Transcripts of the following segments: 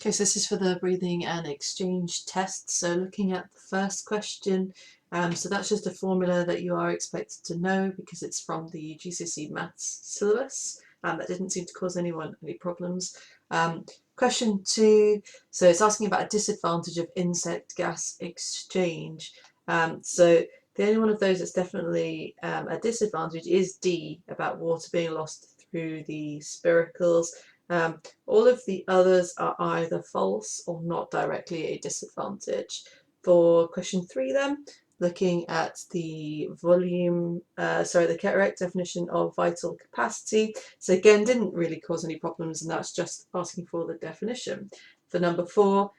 Okay, so this is for the breathing and exchange test. So looking at the first question, so that's just a formula that you are expected to know because it's from the GCSE maths syllabus. That didn't seem to cause anyone any problems. Question 2, so it's asking about a disadvantage of insect gas exchange. So the only one of those that's definitely a disadvantage is D, about water being lost through the spiracles. All of the others are either false or not directly a disadvantage. For question 3 then, looking at the the correct definition of vital capacity. So again, didn't really cause any problems, and that's just asking for the definition. For number 4,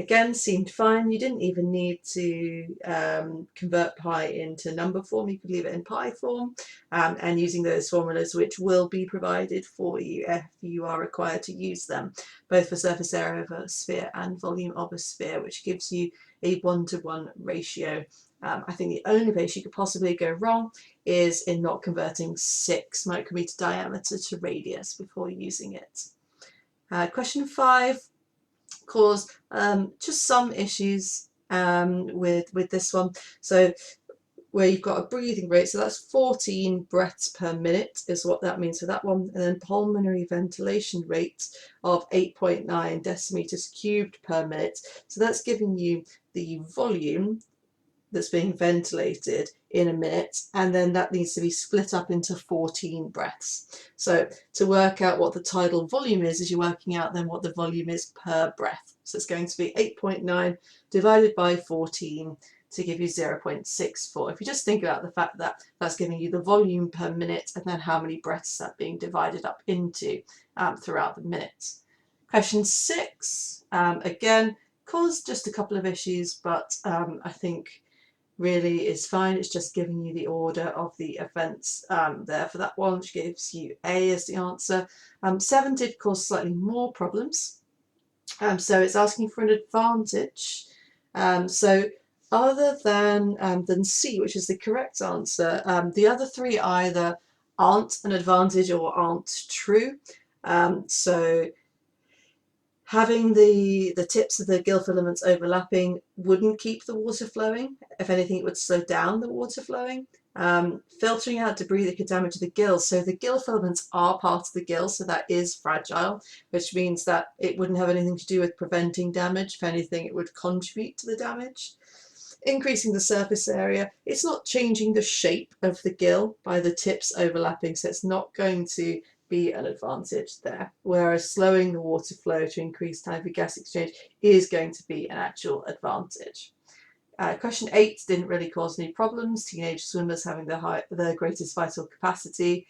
again, seemed fine. You didn't even need to convert pi into number form. You could leave it in pi form, and using those formulas, which will be provided for you if you are required to use them, both for surface area of a sphere and volume of a sphere, which gives you a 1-to-1 ratio. I think the only place you could possibly go wrong is in not converting 6 micrometer diameter to radius before using it. Question 5 caused just some issues with this one. So where you've got a breathing rate, so that's 14 breaths per minute is what that means for that one, and then pulmonary ventilation rate of 8.9 decimeters cubed per minute. So that's giving you the volume that's being ventilated in a minute, and then that needs to be split up into 14 breaths. So to work out what the tidal volume is you're working out then what the volume is per breath. So it's going to be 8.9 divided by 14 to give you 0.64. If you just think about the fact that that's giving you the volume per minute and then how many breaths that's being divided up into throughout the minute. Question 6, again, caused just a couple of issues, but I think really is fine. It's just giving you the order of the events there for that one, which gives you A as the answer. 7 did cause slightly more problems. So it's asking for an advantage. So other than C, which is the correct answer, the other 3 either aren't an advantage or aren't true. So having the tips of the gill filaments overlapping wouldn't keep the water flowing. If anything, it would slow down the water flowing. Filtering out debris that could damage the gills. So the gill filaments are part of the gill, so that is fragile, which means that it wouldn't have anything to do with preventing damage. If anything, it would contribute to the damage. Increasing the surface area, it's not changing the shape of the gill by the tips overlapping, so it's not going to be an advantage there, whereas slowing the water flow to increase time for gas exchange is going to be an actual advantage. Question 8 didn't really cause any problems, teenage swimmers having the greatest vital capacity.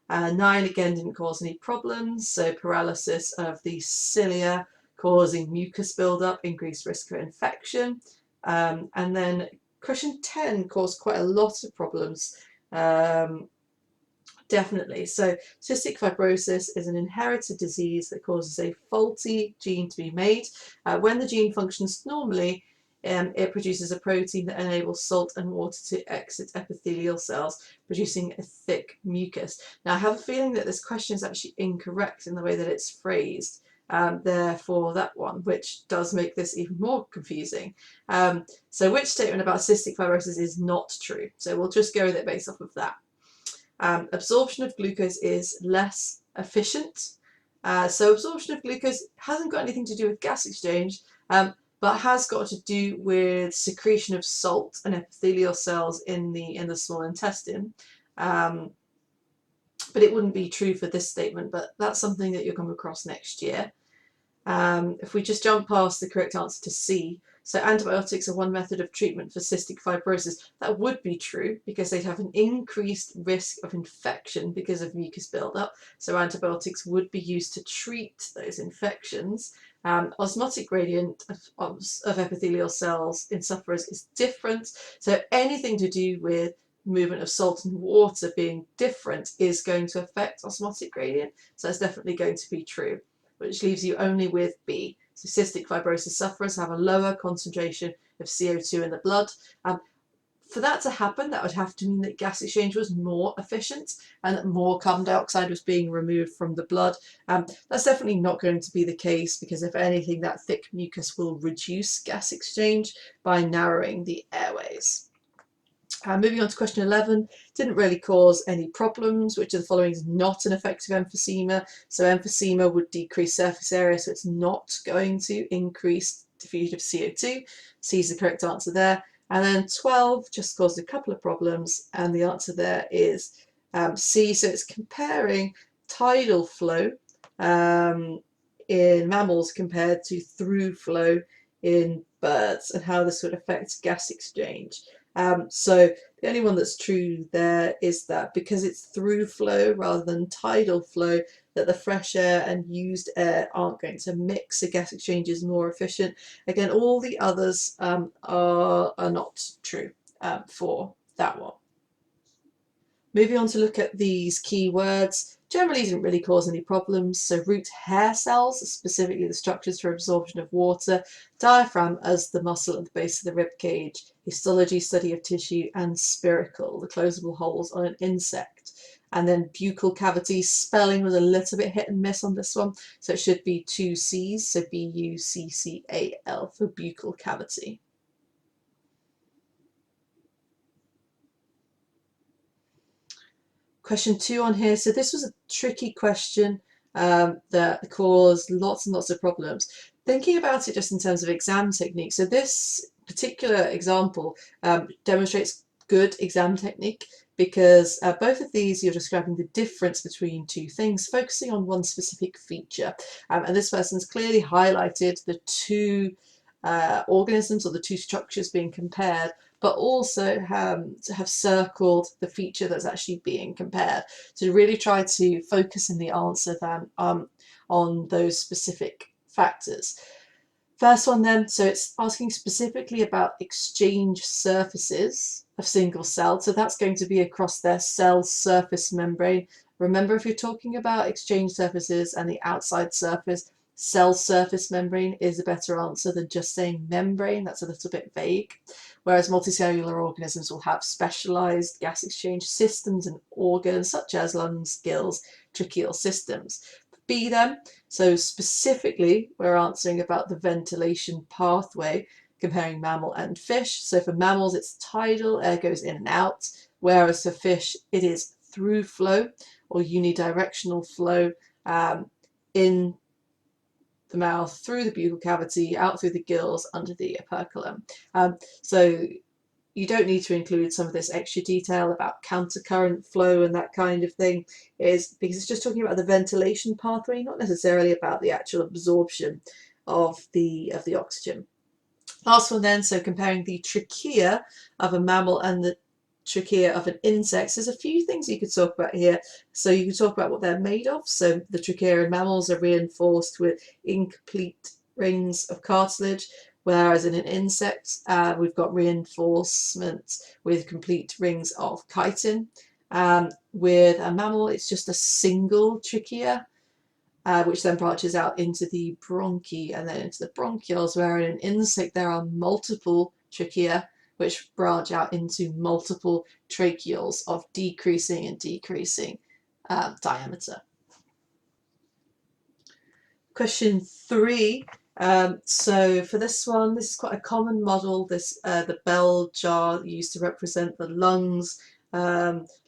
9 again didn't cause any problems, so paralysis of the cilia causing mucus buildup, increased risk for infection. And then question 10 caused quite a lot of problems. Definitely. So cystic fibrosis is an inherited disease that causes a faulty gene to be made. When the gene functions normally, it produces a protein that enables salt and water to exit epithelial cells, producing a thick mucus. Now, I have a feeling that this question is actually incorrect in the way that it's phrased. Therefore, that one, which does make this even more confusing. So which statement about cystic fibrosis is not true? So we'll just go with it based off of that. Absorption of glucose is less efficient. So absorption of glucose hasn't got anything to do with gas exchange, but has got to do with secretion of salt and epithelial cells in the small intestine. But it wouldn't be true for this statement, but that's something that you'll come across next year. If we just jump past the correct answer to C, so antibiotics are one method of treatment for cystic fibrosis. That would be true because they'd have an increased risk of infection because of mucus buildup. So antibiotics would be used to treat those infections. Osmotic gradient of epithelial cells in sufferers is different. So anything to do with movement of salt and water being different is going to affect osmotic gradient. So that's definitely going to be true, which leaves you only with B. So cystic fibrosis sufferers have a lower concentration of CO2 in the blood. For that to happen, that would have to mean that gas exchange was more efficient and that more carbon dioxide was being removed from the blood. That's definitely not going to be the case, because if anything, that thick mucus will reduce gas exchange by narrowing the airways. Moving on to question 11, didn't really cause any problems. Which of the following is not an effective emphysema? So emphysema would decrease surface area, so it's not going to increase diffusion of CO2. C is the correct answer there. And then 12 just caused a couple of problems, and the answer there is C. So it's comparing tidal flow in mammals compared to through flow in birds, and how this would affect gas exchange. So the only one that's true there is that because it's through flow rather than tidal flow, that the fresh air and used air aren't going to mix, so gas exchange is more efficient. Again, all the others are not true for that one. Moving on to look at these keywords, generally didn't really cause any problems. So root hair cells, specifically the structures for absorption of water, diaphragm as the muscle at the base of the rib cage, histology, study of tissue, and spiracle, the closable holes on an insect. And then buccal cavity, spelling was a little bit hit and miss on this one, so it should be two C's, so Buccal for buccal cavity. Question 2 on here. So this was a tricky question that caused lots and lots of problems. Thinking about it just in terms of exam technique. So this particular example demonstrates good exam technique, because both of these you're describing the difference between two things, focusing on one specific feature. And this person's clearly highlighted the two organisms or the two structures being compared, but also to have circled the feature that's actually being compared. So really try to focus in the answer then on those specific factors. First one then, so it's asking specifically about exchange surfaces of single cell. So that's going to be across their cell surface membrane. Remember, if you're talking about exchange surfaces and the outside surface, cell surface membrane is a better answer than just saying membrane. That's a little bit vague. Whereas multicellular organisms will have specialized gas exchange systems and organs such as lungs, gills, tracheal systems. B then, so specifically we're answering about the ventilation pathway, comparing mammal and fish. So for mammals it's tidal, air goes in and out, whereas for fish it is through flow or unidirectional flow in the mouth, through the buccal cavity, out through the gills, under the operculum. So you don't need to include some of this extra detail about countercurrent flow and that kind of thing, is because it's just talking about the ventilation pathway, not necessarily about the actual absorption of the oxygen. Last one then, so comparing the trachea of a mammal and the trachea of an insect. There's a few things you could talk about here. So you could talk about what they're made of. So the trachea in mammals are reinforced with incomplete rings of cartilage, whereas in an insect we've got reinforcement with complete rings of chitin. With a mammal it's just a single trachea, which then branches out into the bronchi and then into the bronchioles, where in an insect there are multiple trachea which branch out into multiple tracheoles of decreasing and decreasing diameter. Question 3. So for this one, this is quite a common model, this the bell jar used to represent the lungs.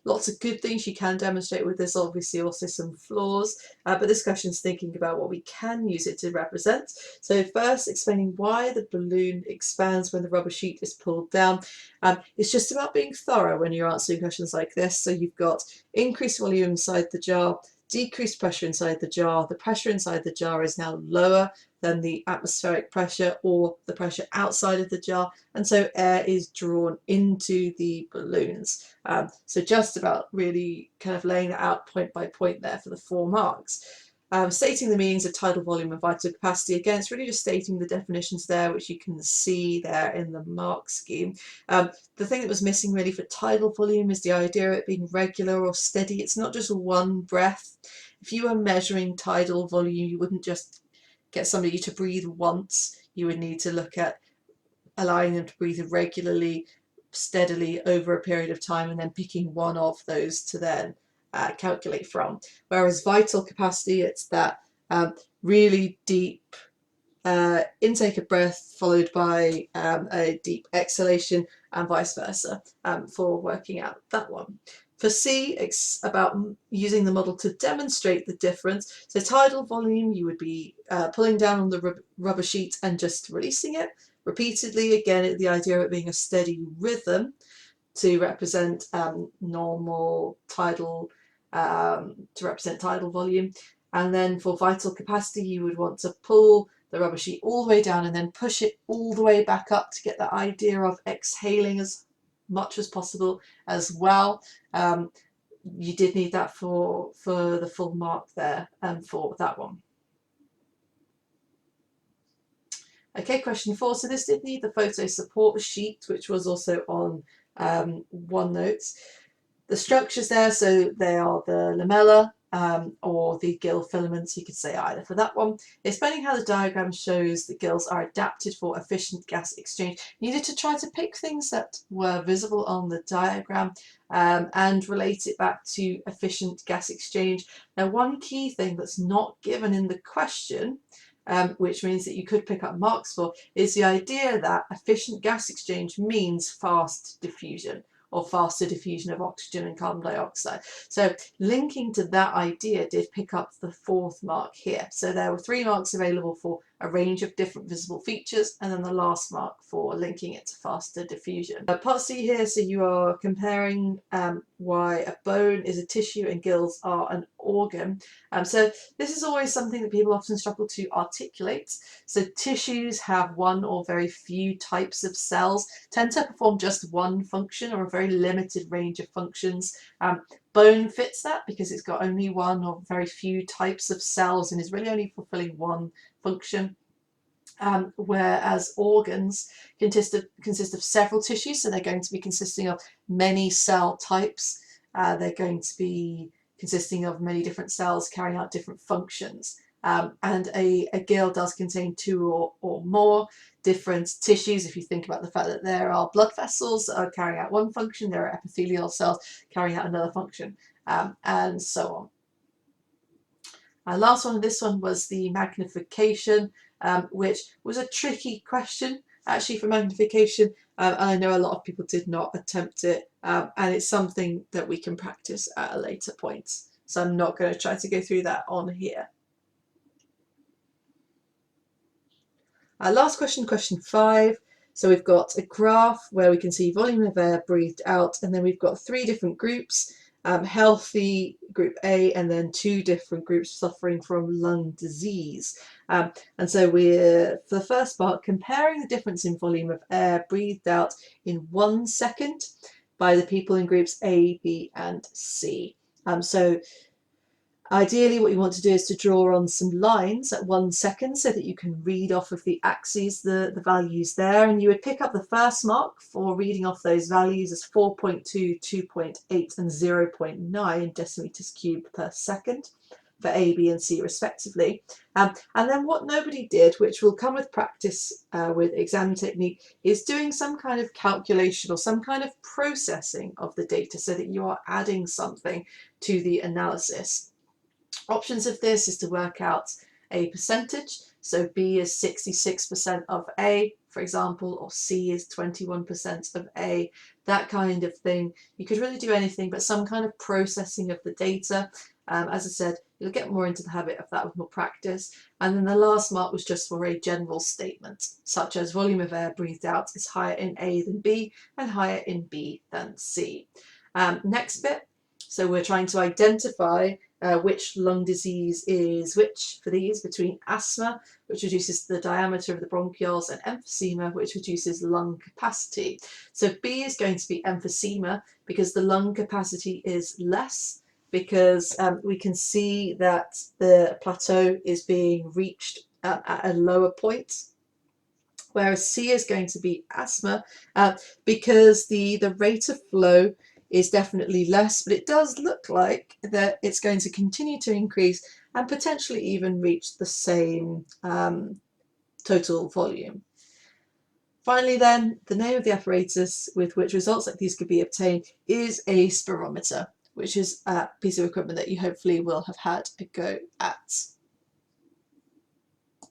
Lots of good things you can demonstrate with this, obviously also some flaws, but this question is thinking about what we can use it to represent. So first, explaining why the balloon expands when the rubber sheet is pulled down. It's just about being thorough when you're answering questions like this. So you've got increased volume inside the jar, decreased pressure inside the jar. The pressure inside the jar is now lower than the atmospheric pressure or the pressure outside of the jar, and so air is drawn into the balloons. So just about really kind of laying that out point by point there for the 4 marks. Stating the meanings of tidal volume and vital capacity. Again, it's really just stating the definitions there, which you can see there in the Markscheme. The thing that was missing really for tidal volume is the idea of it being regular or steady. It's not just one breath. If you were measuring tidal volume, you wouldn't just get somebody to breathe once. You would need to look at allowing them to breathe regularly, steadily over a period of time and then picking one of those to then calculate from. Whereas vital capacity, it's that really deep intake of breath followed by a deep exhalation, and vice versa for working out that one. For C, it's about using the model to demonstrate the difference. So tidal volume, you would be pulling down on the rubber sheet and just releasing it repeatedly. Again, the idea of it being a steady rhythm to represent normal tidal, volume. And then for vital capacity, you would want to pull the rubber sheet all the way down and then push it all the way back up to get that idea of exhaling as much as possible as well. You did need that for the full mark there and for that one. Okay, question 4. So this did need the photo support sheet, which was also on OneNote. The structures there, so they are the lamella or the gill filaments, you could say either for that one. Explaining how the diagram shows the gills are adapted for efficient gas exchange. You needed to try to pick things that were visible on the diagram and relate it back to efficient gas exchange. Now, one key thing that's not given in the question, which means that you could pick up marks for, is the idea that efficient gas exchange means fast diffusion, or faster diffusion of oxygen and carbon dioxide. So linking to that idea did pick up the 4th mark here. So there were 3 marks available for a range of different visible features, and then the last mark for linking it to faster diffusion. Part C here, so you are comparing why a bone is a tissue and gills are an organ. So this is always something that people often struggle to articulate. So tissues have one or very few types of cells, tend to perform just one function or a very limited range of functions. Bone fits that because it's got only one or very few types of cells and is really only fulfilling one function. Whereas organs consist of several tissues, so they're going to be consisting of many cell types. They're going to be consisting of many different cells carrying out different functions. And a gill does contain 2 or more different tissues. If you think about the fact that there are blood vessels that are carrying out one function, there are epithelial cells carrying out another function, and so on. Last one, this one was the magnification, which was a tricky question actually for magnification, and I know a lot of people did not attempt it, and it's something that we can practice at a later point, so I'm not going to try to go through that on here. Last question, question 5. So we've got a graph where we can see volume of air breathed out, and then we've got 3 different groups. Healthy, group A, and then 2 different groups suffering from lung disease. And so we're, for the first part, comparing the difference in volume of air breathed out in 1 second by the people in groups A, B, and C. So ideally what you want to do is to draw on some lines at 1 second so that you can read off of the axes the values there, and you would pick up the first mark for reading off those values as 4.2, 2.8 and 0.9 decimeters cubed per second for A, B and C respectively. And then what nobody did, which will come with practice with exam technique, is doing some kind of calculation or some kind of processing of the data so that you are adding something to the analysis. Options of this is to work out a percentage, so B is 66% of A, for example, or C is 21% of A, that kind of thing. You could really do anything, but some kind of processing of the data. As I said, you'll get more into the habit of that with more practice. And then the last mark was just for a general statement, such as volume of air breathed out is higher in A than B and higher in B than C. Next bit, so we're trying to identify which lung disease is which for these, between asthma, which reduces the diameter of the bronchioles, and emphysema, which reduces lung capacity. So B is going to be emphysema because the lung capacity is less, because we can see that the plateau is being reached at a lower point. Whereas C is going to be asthma because the rate of flow is definitely less, but it does look like that it's going to continue to increase and potentially even reach the same total volume. Finally then, the name of the apparatus with which results like these could be obtained is a spirometer, which is a piece of equipment that you hopefully will have had a go at.